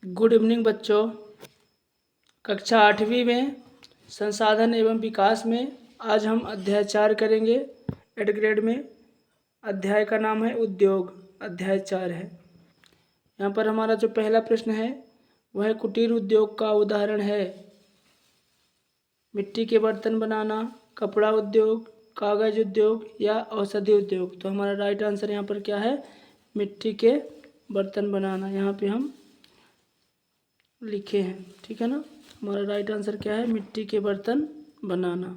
Good evening बच्चों। कक्षा 8वीं में संसाधन एवं विकास में आज हम अध्याय 4 करेंगे। 8 ग्रेड में अध्याय का नाम है उद्योग, अध्याय 4 है। यहाँ पर हमारा जो पहला प्रश्न है वह कुटीर उद्योग का उदाहरण है मिट्टी के बर्तन बनाना, कपड़ा उद्योग, कागज उद्योग या औषधि उद्योग। तो हमारा राइट आंसर यहाँ पर क्या है? मिट्टी के बर्तन बनाना। यहाँ पे हम लिखे हैं, ठीक है ना। हमारा राइट आंसर क्या है? मिट्टी के बर्तन बनाना।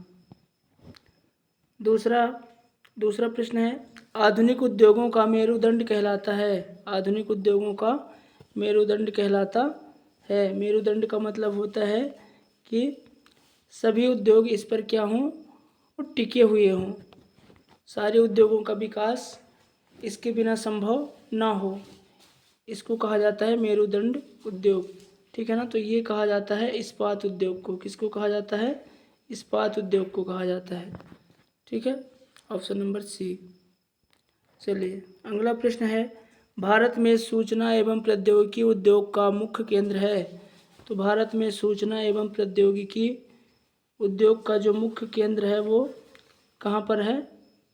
दूसरा प्रश्न है आधुनिक उद्योगों का मेरुदंड कहलाता है। आधुनिक उद्योगों का मेरुदंड कहलाता है। मेरुदंड का मतलब होता है कि सभी उद्योग इस पर क्या हों और टिके हुए हों, सारे उद्योगों का विकास इसके बिना संभव ना हो, इसको कहा जाता है मेरुदंड उद्योग, ठीक है ना। तो ये कहा जाता है इस्पात उद्योग को। किसको कहा जाता है? इस्पात उद्योग को कहा जाता है, ठीक है। Option number C. चलिए अगला प्रश्न है भारत में सूचना एवं प्रौद्योगिकी उद्योग का मुख्य केंद्र है। तो भारत में सूचना एवं प्रौद्योगिकी उद्योग का जो मुख्य केंद्र है वो कहाँ पर है?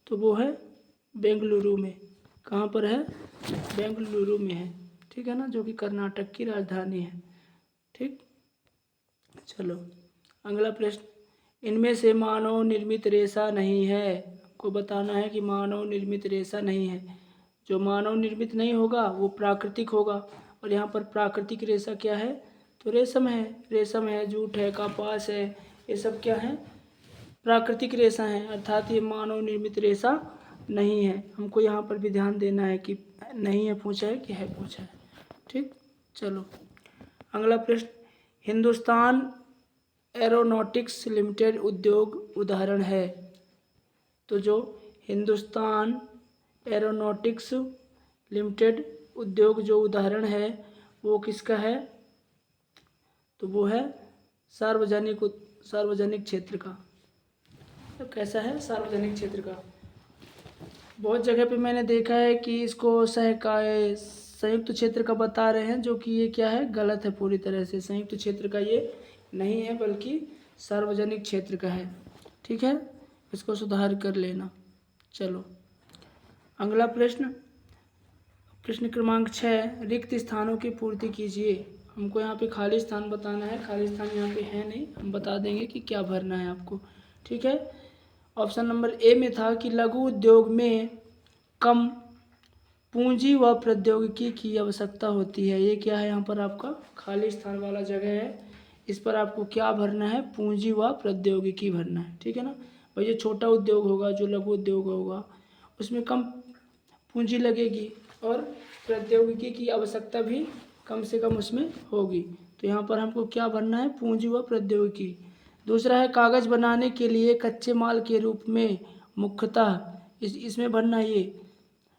तो वो है बेंगलुरु में। कहाँ पर है? बेंगलुरु में है, ठीक है ना, जो कि कर्नाटक की राजधानी है, ठीक। चलो अगला प्रश्न, इनमें से मानव निर्मित रेशा नहीं है। आपको बताना है कि मानव निर्मित रेशा नहीं है। जो मानव निर्मित नहीं होगा वो प्राकृतिक होगा, और यहाँ पर प्राकृतिक रेशा क्या है? तो रेशम है। रेशम है, जूट है, कपास है, ये सब क्या है? प्राकृतिक रेशा है, अर्थात ये मानव निर्मित रेशा नहीं है। हमको यहाँ पर भी ध्यान देना है कि नहीं है पूछा है कि है पूछा है, ठीक। चलो अगला प्रश्न, हिंदुस्तान एरोनॉटिक्स लिमिटेड उद्योग उदाहरण है। तो जो हिंदुस्तान एरोनॉटिक्स लिमिटेड उद्योग जो उदाहरण है वो किसका है? तो वो है सार्वजनिक क्षेत्र का। तो कैसा है? सार्वजनिक क्षेत्र का। बहुत जगह पे मैंने देखा है कि इसको संयुक्त क्षेत्र का बता रहे हैं, जो कि ये क्या है? गलत है पूरी तरह से। संयुक्त क्षेत्र का ये नहीं है बल्कि सार्वजनिक क्षेत्र का है, ठीक है। इसको सुधार कर लेना। चलो अगला प्रश्न क्रमांक 6, रिक्त स्थानों की पूर्ति कीजिए। हमको यहाँ पे खाली स्थान बताना है। खाली स्थान यहाँ पे है नहीं, हम बता देंगे कि क्या भरना है आपको, ठीक है। ऑप्शन नंबर ए में था कि लघु उद्योग में कम पूंजी व प्रौद्योगिकी की आवश्यकता होती है। ये क्या है? यहाँ पर आपका खाली स्थान वाला जगह है। इस पर आपको क्या भरना है? पूंजी व प्रौद्योगिकी भरना है, ठीक है ना। भाई ये छोटा उद्योग होगा, जो लघु उद्योग होगा, उसमें कम पूंजी लगेगी और प्रौद्योगिकी की आवश्यकता भी कम से कम उसमें होगी। तो यहाँ पर हमको क्या भरना है? पूंजी व प्रौद्योगिकी। दूसरा है कागज़ बनाने के लिए कच्चे माल के रूप में मुख्यतः इसमें भरना है ये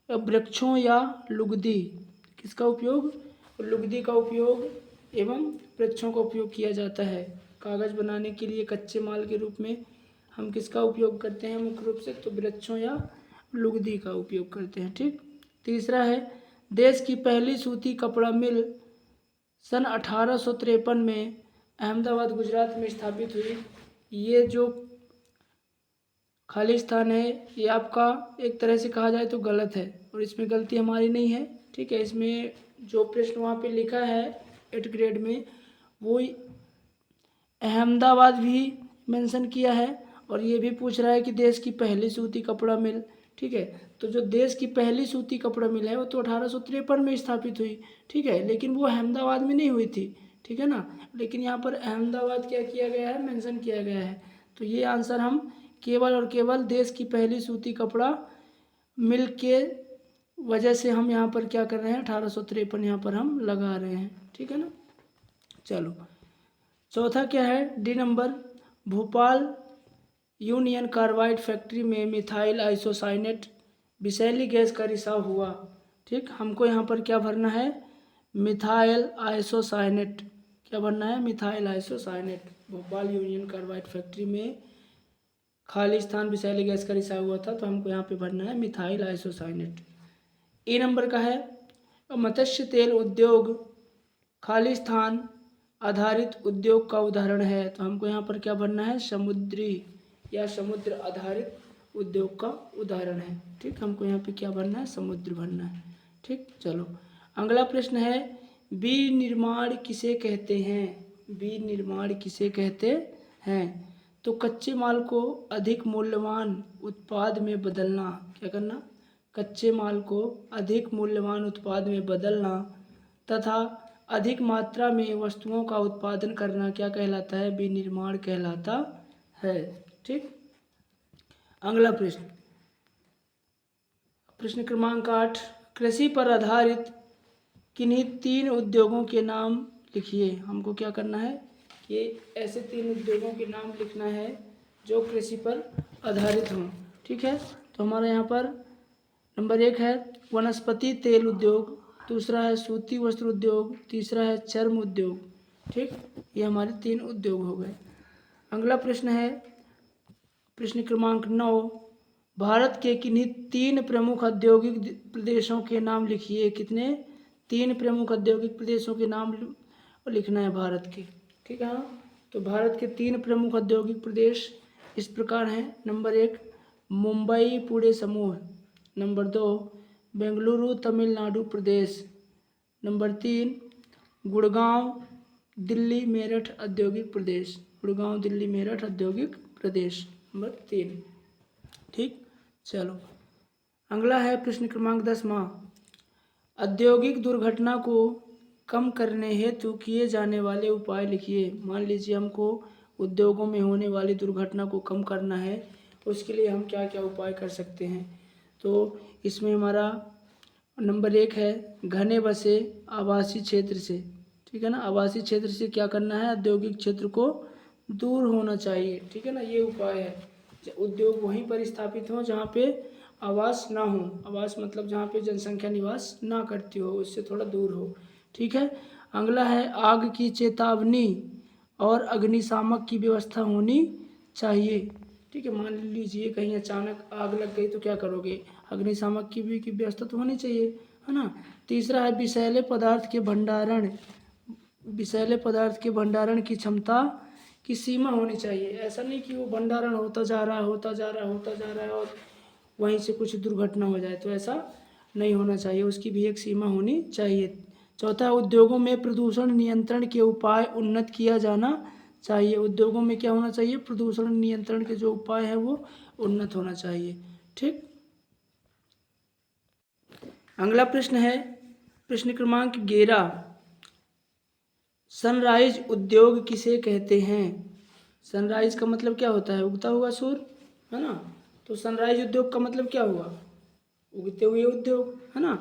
वृक्षों या लुगदी। किसका उपयोग? लुगदी का उपयोग एवं वृक्षों का उपयोग किया जाता है। कागज़ बनाने के लिए कच्चे माल के रूप में हम किसका उपयोग करते हैं मुख्य रूप से? तो वृक्षों या लुगदी का उपयोग करते हैं, ठीक। तीसरा है देश की पहली सूती कपड़ा मिल सन 1853 में अहमदाबाद गुजरात में स्थापित हुई। ये जो खाली स्थान है ये आपका एक तरह से कहा जाए तो गलत है, और इसमें गलती हमारी नहीं है, ठीक है। इसमें जो प्रश्न वहाँ पे लिखा है 8 ग्रेड में वो अहमदाबाद भी मेंशन किया है, और ये भी पूछ रहा है कि देश की पहली सूती कपड़ा मिल, ठीक है। तो जो देश की पहली सूती कपड़ा मिल है वो तो 1853 में स्थापित हुई, ठीक है, लेकिन वो अहमदाबाद में नहीं हुई थी, ठीक है ना। लेकिन यहाँ पर अहमदाबाद क्या किया गया है? मेंशन किया गया है। तो ये आंसर हम केवल और केवल देश की पहली सूती कपड़ा मिल के वजह से हम यहाँ पर क्या कर रहे हैं? 1853 यहाँ पर हम लगा रहे हैं, ठीक है ना। चलो चौथा क्या है? D number, Bhopal union carbide factory में मिथाइल आइसोसाइनेट विषैली गैस का रिसाव हुआ, ठीक। हमको यहाँ पर क्या भरना है? Methyl isocyanate. क्या भरना है? Methyl isocyanate. Bhopal union carbide factory में खाली स्थान विषैली गैस का रिसाव हुआ था, तो हमको यहाँ पे भरना है मिथाइल आइसोसाइनेट। ए नंबर का है मत्स्य तेल उद्योग खालिस्तान आधारित उद्योग का उदाहरण है। तो हमको यहाँ पर क्या भरना है, समुद्री या समुद्र आधारित उद्योग का उदाहरण है। ठीक, हमको यहाँ पे क्या भरना है, समुद्र भरना है। ठीक, चलो अगला प्रश्न है, विनिर्माण किसे कहते हैं? विनिर्माण किसे कहते हैं? तो कच्चे माल को अधिक मूल्यवान उत्पाद में बदलना। क्या करना? कच्चे माल को अधिक मूल्यवान उत्पाद में बदलना तथा अधिक मात्रा में वस्तुओं का उत्पादन करना क्या कहलाता है? विनिर्माण कहलाता है। ठीक, अगला प्रश्न, प्रश्न क्रमांक 8, कृषि पर आधारित किन्हीं 3 उद्योगों के नाम लिखिए। हमको क्या करना है, कि ऐसे 3 उद्योगों के नाम लिखना है जो कृषि पर आधारित हों। ठीक है, तो हमारा यहाँ पर नंबर 1 है वनस्पति तेल उद्योग, दूसरा है सूती वस्त्र उद्योग, तीसरा है चर्म उद्योग। ठीक, ये हमारे 3 उद्योग हो गए। अगला प्रश्न है प्रश्न क्रमांक 9, भारत के किन्हीं 3 प्रमुख औद्योगिक प्रदेशों के नाम लिखिए। कितने? 3 प्रमुख औद्योगिक प्रदेशों के नाम लिखना है भारत के। ठीक है, तो भारत के 3 प्रमुख औद्योगिक प्रदेश इस प्रकार हैं। नंबर 1 मुंबई पुणे समूह, नंबर 2 बेंगलुरु तमिलनाडु प्रदेश, नंबर 3 गुड़गांव दिल्ली मेरठ औद्योगिक प्रदेश, गुड़गांव दिल्ली मेरठ औद्योगिक प्रदेश, नंबर 3। ठीक, चलो अगला है प्रश्न क्रमांक 10वां, औद्योगिक दुर्घटना को कम करने हेतु किए जाने वाले उपाय लिखिए। मान लीजिए हमको उद्योगों में होने वाली दुर्घटना को कम करना है, उसके लिए हम क्या क्या उपाय कर सकते हैं? तो इसमें हमारा नंबर 1 है घने बसे आवासीय क्षेत्र से। ठीक है ना, आवासीय क्षेत्र से क्या करना है, औद्योगिक क्षेत्र को दूर होना चाहिए। ठीक है ना, ये उपाय है। उद्योग वहीं पर स्थापित हो जहाँ पे आवास ना हो, आवास मतलब जहाँ पे जनसंख्या निवास ना करती हो, उससे थोड़ा दूर हो। ठीक है, अगला है आग की चेतावनी और अग्निशामक की व्यवस्था होनी चाहिए। ठीक है, मान लीजिए कहीं अचानक आग लग गई तो क्या करोगे, अग्निशामक की भी व्यवस्था तो होनी चाहिए, है ना। तीसरा है विषैले पदार्थ के भंडारण, विषैले पदार्थ के भंडारण की क्षमता की सीमा होनी चाहिए। ऐसा नहीं कि वो भंडारण होता जा रहा है और वहीं से कुछ दुर्घटना हो जाए, तो ऐसा नहीं होना चाहिए, उसकी भी एक सीमा होनी चाहिए। चौथा, उद्योगों में प्रदूषण नियंत्रण के उपाय उन्नत किया जाना चाहिए। उद्योगों में क्या होना चाहिए, प्रदूषण नियंत्रण के जो उपाय है वो उन्नत होना चाहिए। ठीक, अगला प्रश्न है प्रश्न क्रमांक 11, सनराइज उद्योग किसे कहते हैं? सनराइज का मतलब क्या होता है, उगता हुआ सूर्य, है ना। तो सनराइज उद्योग का मतलब क्या हुआ, उगते हुए उद्योग, है ना।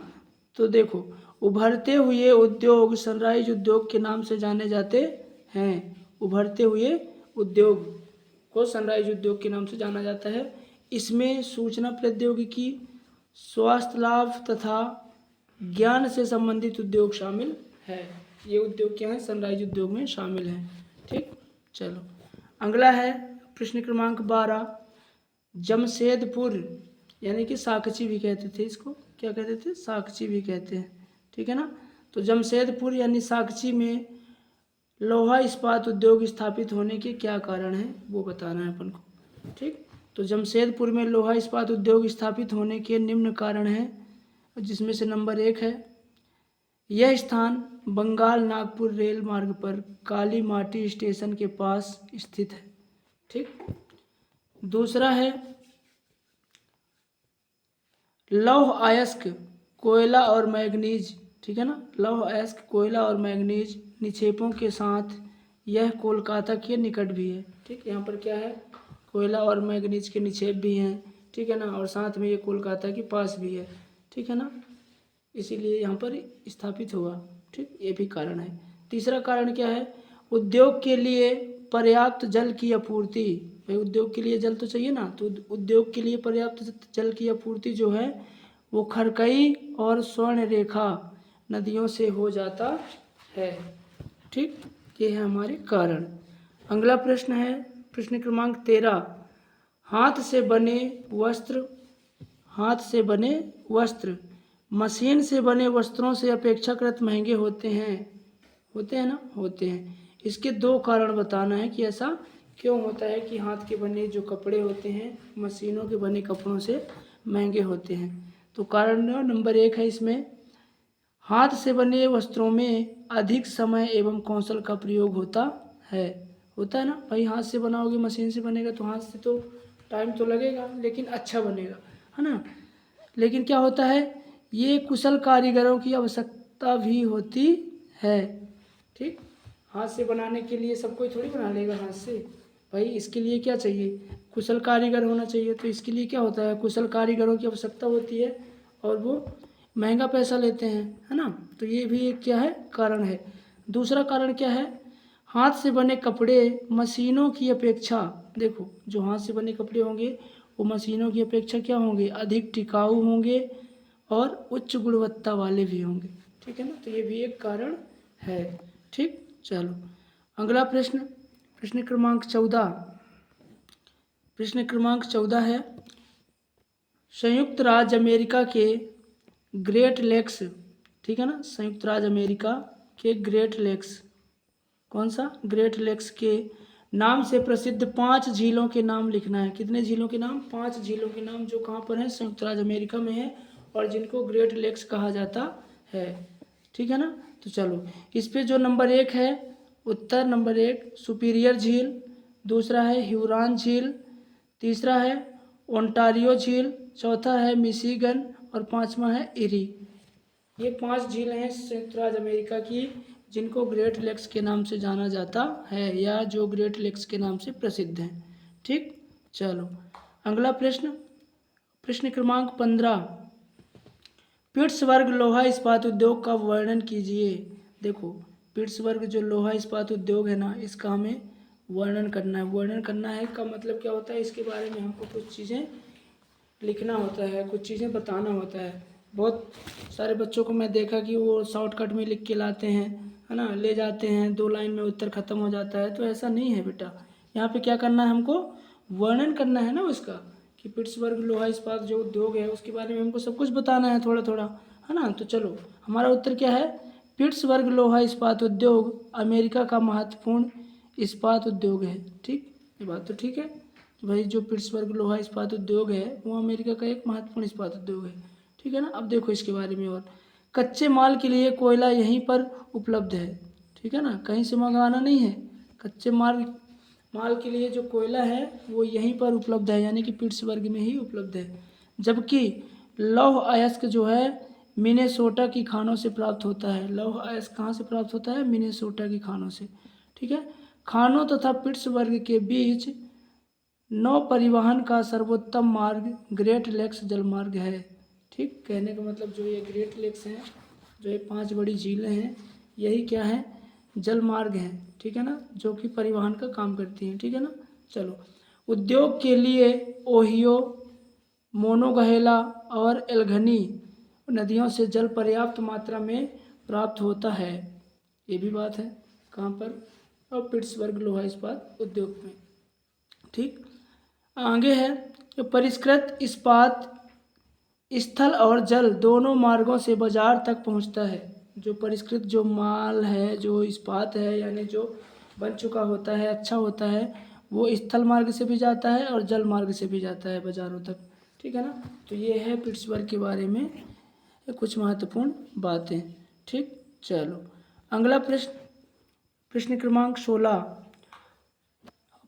तो देखो, उभरते हुए उद्योग सनराइज उद्योग के नाम से जाने जाते हैं। उभरते हुए उद्योग को सनराइज उद्योग के नाम से जाना जाता है। इसमें सूचना प्रौद्योगिकी, स्वास्थ्य लाभ तथा ज्ञान से संबंधित उद्योग शामिल है। ये उद्योग क्या है, सनराइज उद्योग में शामिल हैं। ठीक, चलो अगला है प्रश्न क्रमांक 12, जमशेदपुर यानी कि साकची भी कहते थे इसको, क्या कहते थे, साकची भी कहते हैं। ठीक है ना, तो जमशेदपुर यानी साकची में लोहा इस्पात उद्योग स्थापित होने के क्या कारण है वो बताना है अपन को। ठीक, तो जमशेदपुर में लोहा इस्पात उद्योग स्थापित होने के निम्न कारण हैं, जिसमें से नंबर 1 है यह स्थान बंगाल नागपुर रेल मार्ग पर काली माटी स्टेशन के पास स्थित है। ठीक, दूसरा है लौह अयस्क कोयला और मैग्नीज। ठीक है ना, लौह अयस्क कोयला और मैग्नीज निक्षेपों के साथ यह कोलकाता के निकट भी है। ठीक, यहाँ पर क्या है, कोयला और मैग्नीज के निक्षेप भी हैं। ठीक है ना, और साथ में ये कोलकाता के पास भी है। ठीक है ना, इसीलिए यहाँ पर स्थापित हुआ। ठीक, ये भी कारण है। तीसरा कारण क्या है, उद्योग के लिए पर्याप्त जल की आपूर्ति। भाई उद्योग के लिए जल तो चाहिए ना, तो उद्योग के लिए पर्याप्त जल की आपूर्ति जो है वो खरकई और स्वर्ण रेखा नदियों से हो जाता है। ठीक, ये है हमारे कारण। अगला प्रश्न है प्रश्न क्रमांक 13, हाथ से बने वस्त्र मशीन से बने वस्त्रों से अपेक्षाकृत महंगे होते हैं। होते हैं ना, होते हैं। इसके दो कारण बताना है कि ऐसा क्यों होता है कि हाथ के बने जो कपड़े होते हैं मशीनों के बने कपड़ों से महंगे होते हैं। तो कारण नंबर 1 है इसमें, हाथ से बने वस्त्रों में अधिक समय एवं कौशल का प्रयोग होता है। होता है ना भाई, हाथ से बनाओगे मशीन से बनेगा तो हाथ से तो टाइम तो लगेगा लेकिन अच्छा बनेगा, है ना। लेकिन क्या होता है, ये कुशल कारीगरों की आवश्यकता भी होती है। ठीक, हाथ से बनाने के लिए सब कोई थोड़ी बना लेगा हाथ से भाई, इसके लिए क्या चाहिए, कुशल कारीगर होना चाहिए। तो इसके लिए क्या होता है, कुशल कारीगरों की आवश्यकता होती है और वो महंगा पैसा लेते हैं, है ना। तो ये भी एक क्या है, कारण है। दूसरा कारण क्या है, हाथ से बने कपड़े मशीनों की अपेक्षा, देखो जो हाथ से बने कपड़े होंगे वो मशीनों की अपेक्षा क्या होंगे, अधिक टिकाऊ होंगे और उच्च गुणवत्ता वाले भी होंगे। ठीक है ना, तो ये भी एक कारण है। ठीक, चलो अगला प्रश्न, प्रश्न क्रमांक 14। प्रश्न क्रमांक 14 है, संयुक्त राज्य अमेरिका के ग्रेट लेक्स, ठीक है ना, संयुक्त राज्य अमेरिका के ग्रेट लेक्स, कौन सा, ग्रेट लेक्स के नाम से प्रसिद्ध 5 झीलों के नाम लिखना है। कितने झीलों के नाम, 5 झीलों के नाम जो कहाँ पर हैं, संयुक्त राज्य अमेरिका में है और जिनको ग्रेट लेक्स कहा जाता है। ठीक है ना, तो चलो इस पे जो नंबर 1 है, उत्तर नंबर 1 सुपीरियर झील, दूसरा है ह्यूरॉन झील, तीसरा है ओंटारियो झील, चौथा है मिशिगन और पांचवा है इरी। ये 5 झीलें हैं संयुक्त राज्य अमेरिका की जिनको ग्रेट लेक्स के नाम से जाना जाता है या जो ग्रेट लेक्स के नाम से प्रसिद्ध हैं। ठीक, चलो अगला प्रश्न, प्रश्न क्रमांक 15, पिट्सबर्ग लोहा इस्पात उद्योग का वर्णन कीजिए। देखो पिट्सबर्ग जो लोहा इस्पात उद्योग है ना, इसका हमें वर्णन करना है। वर्णन करना है का मतलब क्या होता है, इसके बारे में हमको कुछ चीज़ें लिखना होता है, कुछ चीज़ें बताना होता है। बहुत सारे बच्चों को मैं देखा कि वो शॉर्टकट में लिख के लाते हैं, है ना, ले जाते हैं, 2 लाइन में उत्तर खत्म हो जाता है। तो ऐसा नहीं है बेटा, यहाँ पे क्या करना है, हमको वर्णन करना है ना उसका, कि पिट्सबर्ग लोहा इस्पात जो उद्योग है उसके बारे में हमको सब कुछ बताना है थोड़ा थोड़ा, है ना। तो चलो हमारा उत्तर क्या है, पिट्सबर्ग लोहा इस्पात उद्योग अमेरिका का महत्वपूर्ण इस्पात उद्योग है। ठीक, ये बात तो ठीक है कि भाई जो पिट्सबर्ग लोहा इस्पात उद्योग है वो अमेरिका का एक महत्वपूर्ण इस्पात उद्योग है। ठीक है ना, अब देखो इसके बारे में और, कच्चे माल के लिए कोयला यहीं पर उपलब्ध है। ठीक है ना, कहीं से मंगाना नहीं है, कच्चे माल के लिए जो कोयला है वो यहीं पर उपलब्ध है, यानी कि पिट्सबर्ग में ही उपलब्ध है। जबकि लौह अयस्क जो है मिनेसोटा की खानों से प्राप्त होता है। लौह अयस्क कहाँ से प्राप्त होता है, मिनेसोटा की खानों से। ठीक है, खानों तथा पिट्सबर्ग के बीच नौ परिवहन का सर्वोत्तम मार्ग ग्रेट लेक्स जलमार्ग है। ठीक, कहने का मतलब जो ये ग्रेट लेक्स हैं, जो ये 5 बड़ी झीलें हैं, यही क्या है, जलमार्ग हैं। ठीक है ना, जो कि परिवहन का काम करती हैं। ठीक है ना, चलो उद्योग के लिए ओहियो, मोनोगहेला और एल्गनी नदियों से जल पर्याप्त मात्रा में प्राप्त होता है। ये भी बात है, कहाँ पर, और पिट्सबर्ग लोहा इस्पात उद्योग में। ठीक, आगे है कि परिष्कृत इस्पात स्थल और जल दोनों मार्गों से बाजार तक पहुंचता है। जो परिष्कृत जो माल है, जो इस्पात है, यानी जो बन चुका होता है, अच्छा होता है, वो स्थल मार्ग से भी जाता है और जल मार्ग से भी जाता है बाजारों तक। ठीक है ना, तो ये है पिट्सबर्ग के बारे में कुछ महत्वपूर्ण बातें। ठीक, चलो अगला प्रश्न, प्रश्न क्रमांक 16।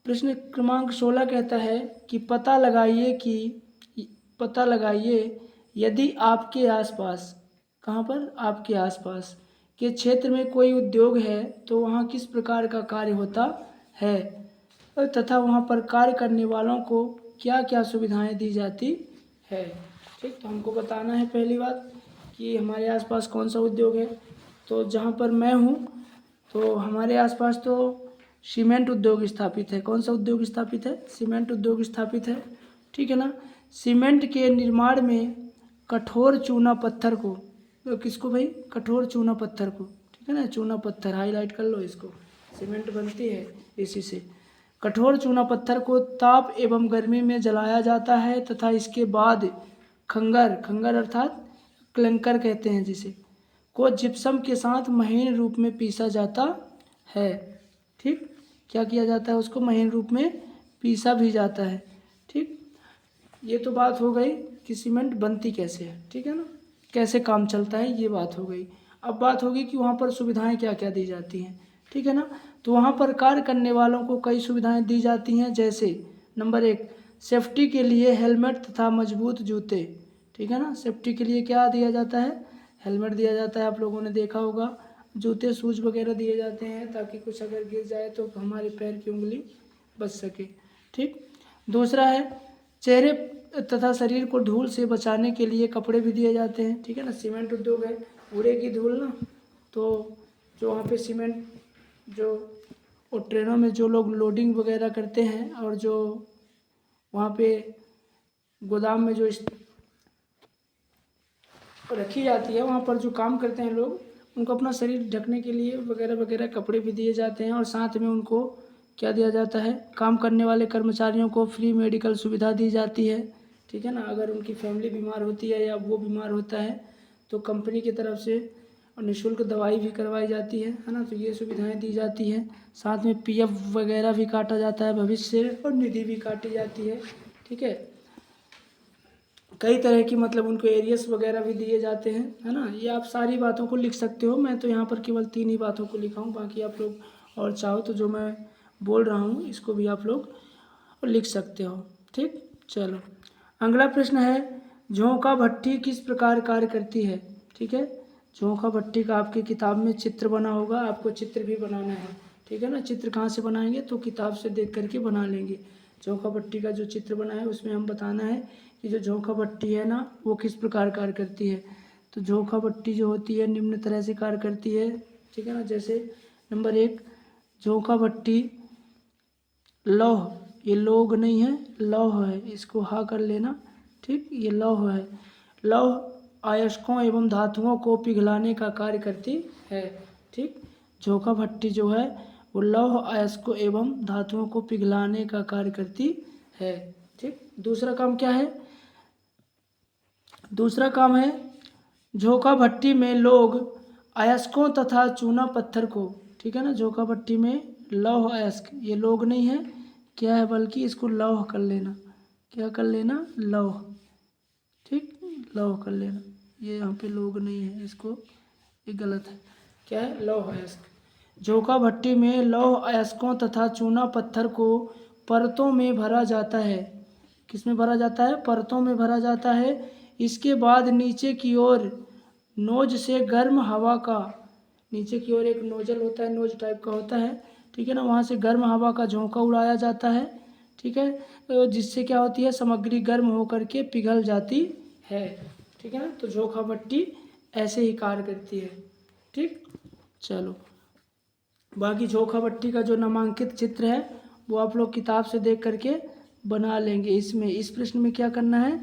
प्रश्न क्रमांक 16 कहता है कि पता लगाइए यदि आपके आसपास, कहाँ पर, आपके आसपास के क्षेत्र में कोई उद्योग है तो वहाँ किस प्रकार का कार्य होता है तथा वहाँ पर कार्य करने वालों को क्या क्या सुविधाएं दी जाती है। ठीक, तो हमको बताना है पहली बात कि हमारे आसपास कौन सा उद्योग है। तो जहाँ पर मैं हूँ तो हमारे आसपास तो सीमेंट उद्योग स्थापित है। कौन सा उद्योग स्थापित है, सीमेंट उद्योग स्थापित है। ठीक है ना, सीमेंट के निर्माण में कठोर चूना पत्थर को, तो किसको भाई, कठोर चूना पत्थर को, ठीक है ना, चूना पत्थर हाईलाइट कर लो इसको, सीमेंट बनती है इसी से। कठोर चूना पत्थर को ताप एवं गर्मी में जलाया जाता है तथा इसके बाद खंगर, खंगर अर्थात क्लंकर कहते हैं जिसे, को जिप्सम के साथ महीन रूप में पीसा जाता है। ठीक, क्या किया जाता है, उसको महीन रूप में पीसा भी जाता है। ठीक, ये तो बात हो गई कि सीमेंट बनती कैसे है, ठीक है ना, कैसे काम चलता है, ये बात हो गई। अब बात होगी कि वहाँ पर सुविधाएं क्या क्या दी जाती हैं, ठीक है ना। तो वहाँ पर कार्य करने वालों को कई सुविधाएं दी जाती हैं, जैसे नंबर 1 सेफ्टी के लिए हेलमेट तथा मजबूत जूते, ठीक है ना। सेफ्टी के लिए क्या दिया जाता है, हेलमेट दिया जाता है, आप लोगों ने देखा होगा। जूते शूज वगैरह दिए जाते हैं ताकि कुछ अगर गिर जाए तो हमारे पैर की उंगली बच सके। ठीक, दूसरा है चेहरे तथा शरीर को धूल से बचाने के लिए कपड़े भी दिए जाते हैं, ठीक है ना। सीमेंट उद्योग है, उड़ेगी धूल ना, तो जो वहाँ पे सीमेंट जो और ट्रेनों में जो लोग लोडिंग वगैरह करते हैं और जो वहाँ पे गोदाम में जो रखी जाती है, वहाँ पर जो काम करते हैं लोग, उनको अपना शरीर ढकने के लिए वगैरह वगैरह कपड़े भी दिए जाते हैं। और साथ में उनको क्या दिया जाता है, काम करने वाले कर्मचारियों को फ्री मेडिकल सुविधा दी जाती है, ठीक है ना। अगर उनकी फैमिली बीमार होती है या वो बीमार होता है तो कंपनी की तरफ से निःशुल्क दवाई भी करवाई जाती है ना। तो ये सुविधाएं दी जाती हैं। साथ में पीएफ वगैरह भी काटा जाता है भविष्य, और निधि भी काटी जाती है, ठीक है। कई तरह की मतलब उनको एरियस वगैरह भी दिए जाते हैं, है ना। ये आप सारी बातों को लिख सकते हो, मैं तो यहाँ पर केवल 3 ही बातों को लिखा हूँ, बाकी आप लोग और चाहो तो जो मैं बोल रहा हूँ इसको भी आप लोग लिख सकते हो। ठीक, चलो अगला प्रश्न है, झोंका भट्टी किस प्रकार कार्य करती है। ठीक है, झोंका भट्टी का आपकी किताब में चित्र बना होगा, आपको चित्र भी बनाना है, ठीक है ना। चित्र कहाँ से बनाएंगे, तो किताब से देख करके बना लेंगे। झोंका भट्टी का जो चित्र बना है उसमें हम बताना है कि जो झोंका भट्टी है ना वो किस प्रकार कार्य करती है। तो झोंका भट्टी जो होती है निम्न तरह से कार्य करती है, ठीक है ना। जैसे नंबर 1 झोंका भट्टी लौह, ये लोग नहीं है, लौह है, इसको हा कर लेना। ठीक, ये लौह है, लौह अयस्कों एवं धातुओं को पिघलाने का कार्य करती है। ठीक, झोंका भट्टी जो है वो लौह अयस्कों एवं धातुओं को पिघलाने का कार्य करती है। ठीक, दूसरा काम क्या है, दूसरा काम है झोंका भट्टी में लोग अयस्कों तथा चूना पत्थर को, ठीक है ना। झोंका भट्टी में लौह अयस्क, ये लोग नहीं है, क्या है, बल्कि इसको लौह कर लेना, क्या कर लेना, लौह। ठीक, लौह कर लेना, ये यहाँ पे लोग नहीं है, इसको ये गलत है, क्या है, लौह अयस्क। झोंका भट्टी में लौह अयस्कों तथा चूना पत्थर को परतों में भरा जाता है, किस में भरा जाता है, परतों में भरा जाता है। इसके बाद नीचे की ओर नोज से गर्म हवा का, नीचे की ओर एक नोजल होता है, नोज टाइप का होता है, ठीक है ना, वहाँ से गर्म हवा का झोंका उड़ाया जाता है, ठीक है। तो जिससे क्या होती है, सामग्री गर्म होकर के पिघल जाती है, ठीक है ना। तो झोंका भट्टी ऐसे ही कार्य करती है। ठीक, चलो बाकी झोंका भट्टी का जो नामांकित चित्र है वो आप लोग किताब से देख करके बना लेंगे। इसमें इस प्रश्न में क्या करना है,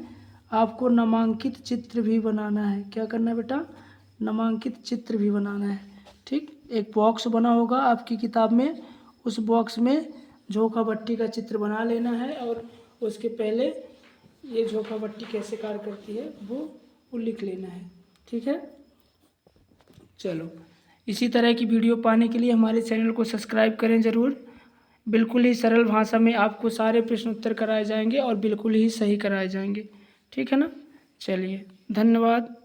आपको नामांकित चित्र भी बनाना है। क्या करना है बेटा, नामांकित चित्र भी बनाना है। ठीक, एक बॉक्स बना होगा आपकी किताब में, उस बॉक्स में झोंका भट्टी का चित्र बना लेना है और उसके पहले ये झोंका भट्टी कैसे कार्य करती है वो लिख लेना है। ठीक है, चलो इसी तरह की वीडियो पाने के लिए हमारे चैनल को सब्सक्राइब करें ज़रूर। बिल्कुल ही सरल भाषा में आपको सारे प्रश्न उत्तर कराए जाएंगे और बिल्कुल ही सही कराए जाएंगे, ठीक है ना। चलिए, धन्यवाद।